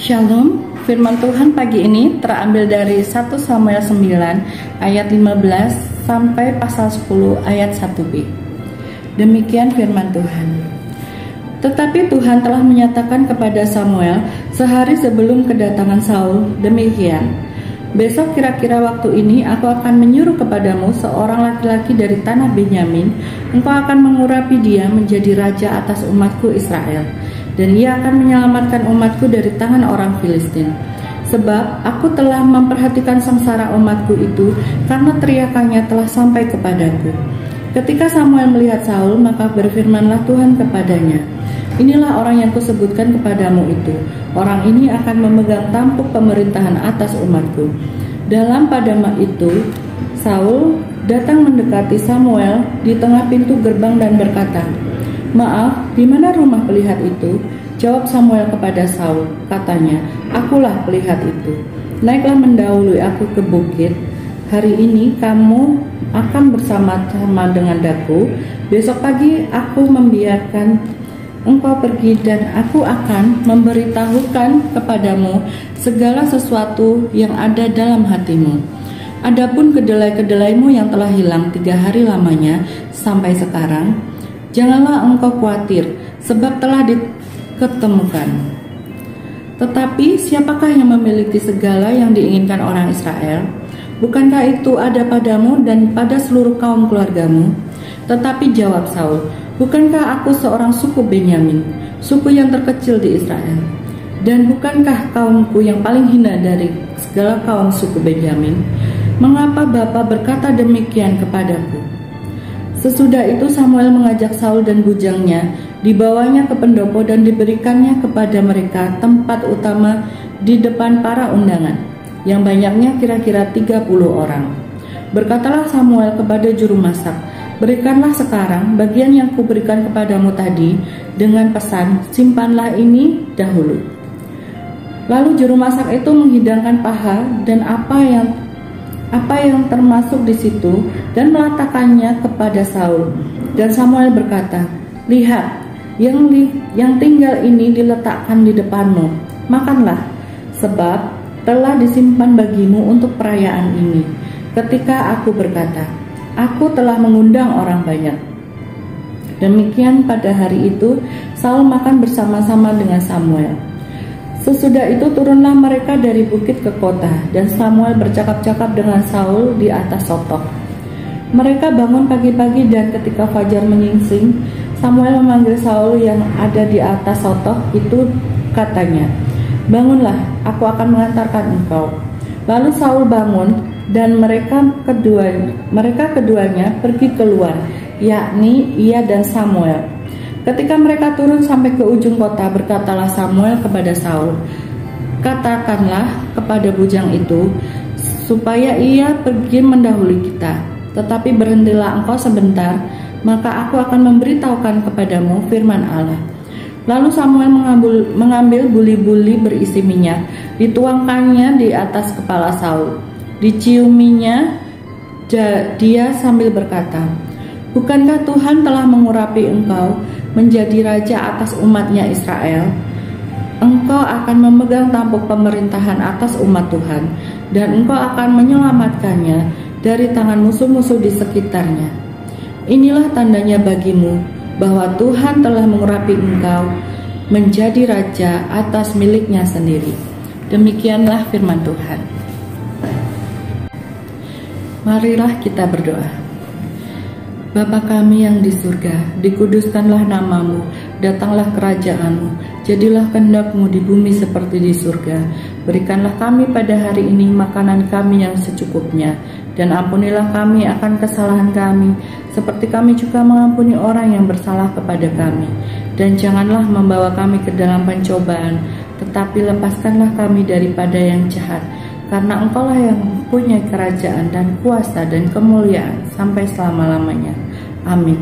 Shalom, firman Tuhan pagi ini terambil dari 1 Samuel 9 ayat 15 sampai pasal 10 ayat 1b. Demikian firman Tuhan. Tetapi Tuhan telah menyatakan kepada Samuel sehari sebelum kedatangan Saul, demikian: besok kira-kira waktu ini aku akan menyuruh kepadamu seorang laki-laki dari tanah Benyamin. Engkau akan mengurapi dia menjadi raja atas umatku Israel, dan ia akan menyelamatkan umatku dari tangan orang Filistin. Sebab aku telah memperhatikan sengsara umatku itu, karena teriakannya telah sampai kepadaku. Ketika Samuel melihat Saul, maka berfirmanlah Tuhan kepadanya, inilah orang yang kusebutkan kepadamu itu. Orang ini akan memegang tampuk pemerintahan atas umatku. Dalam padama itu, Saul datang mendekati Samuel di tengah pintu gerbang dan berkata, maaf, di mana rumah pelihat itu? Jawab Samuel kepada Saul, katanya, akulah pelihat itu. Naiklah mendahului aku ke bukit. Hari ini kamu akan bersama-sama dengan daku. Besok pagi aku membiarkan engkau pergi, dan aku akan memberitahukan kepadamu segala sesuatu yang ada dalam hatimu. Adapun kedelai-kedelaimu yang telah hilang 3 hari lamanya sampai sekarang, janganlah engkau khawatir, sebab telah diketemukan. Tetapi siapakah yang memiliki segala yang diinginkan orang Israel? Bukankah itu ada padamu dan pada seluruh kaum keluargamu? Tetapi jawab Saul, bukankah aku seorang suku Benyamin, suku yang terkecil di Israel? Dan bukankah kaumku yang paling hina dari segala kaum suku Benyamin? Mengapa Bapa berkata demikian kepadaku? Sesudah itu Samuel mengajak Saul dan bujangnya, dibawanya ke pendopo dan diberikannya kepada mereka tempat utama di depan para undangan, yang banyaknya kira-kira 30 orang. Berkatalah Samuel kepada juru masak, berikanlah sekarang bagian yang kuberikan kepadamu tadi, dengan pesan, simpanlah ini dahulu. Lalu juru masak itu menghidangkan paha dan apa yang termasuk di situ, dan meletakkannya kepada Saul. Dan Samuel berkata, lihat, yang tinggal ini diletakkan di depanmu, makanlah, sebab telah disimpan bagimu untuk perayaan ini. Ketika aku berkata, aku telah mengundang orang banyak. Demikian pada hari itu, Saul makan bersama-sama dengan Samuel. Sesudah itu turunlah mereka dari bukit ke kota, dan Samuel bercakap-cakap dengan Saul di atas sotok. Mereka bangun pagi-pagi, dan ketika fajar menyingsing, Samuel memanggil Saul yang ada di atas sotok itu, katanya, bangunlah, aku akan mengantarkan engkau. Lalu Saul bangun, dan mereka keduanya pergi keluar, yakni ia dan Samuel. Ketika mereka turun sampai ke ujung kota, berkatalah Samuel kepada Saul, katakanlah kepada bujang itu, supaya ia pergi mendahului kita. Tetapi berhentilah engkau sebentar, maka aku akan memberitahukan kepadamu firman Allah. Lalu Samuel mengambil buli-buli berisi minyak, dituangkannya di atas kepala Saul. Diciuminya dia sambil berkata, bukankah Tuhan telah mengurapi engkau menjadi raja atas umatnya Israel? Engkau akan memegang tampuk pemerintahan atas umat Tuhan, dan engkau akan menyelamatkannya dari tangan musuh-musuh di sekitarnya. Inilah tandanya bagimu bahwa Tuhan telah mengurapi engkau menjadi raja atas miliknya sendiri. Demikianlah firman Tuhan. Marilah kita berdoa. Bapa kami yang di surga, dikuduskanlah namamu, datanglah kerajaanmu, jadilah kehendak-mu di bumi seperti di surga. Berikanlah kami pada hari ini makanan kami yang secukupnya, dan ampunilah kami akan kesalahan kami, seperti kami juga mengampuni orang yang bersalah kepada kami. Dan janganlah membawa kami ke dalam pencobaan, tetapi lepaskanlah kami daripada yang jahat. Karena engkaulah yang punya kerajaan dan kuasa dan kemuliaan sampai selama-lamanya. Amin.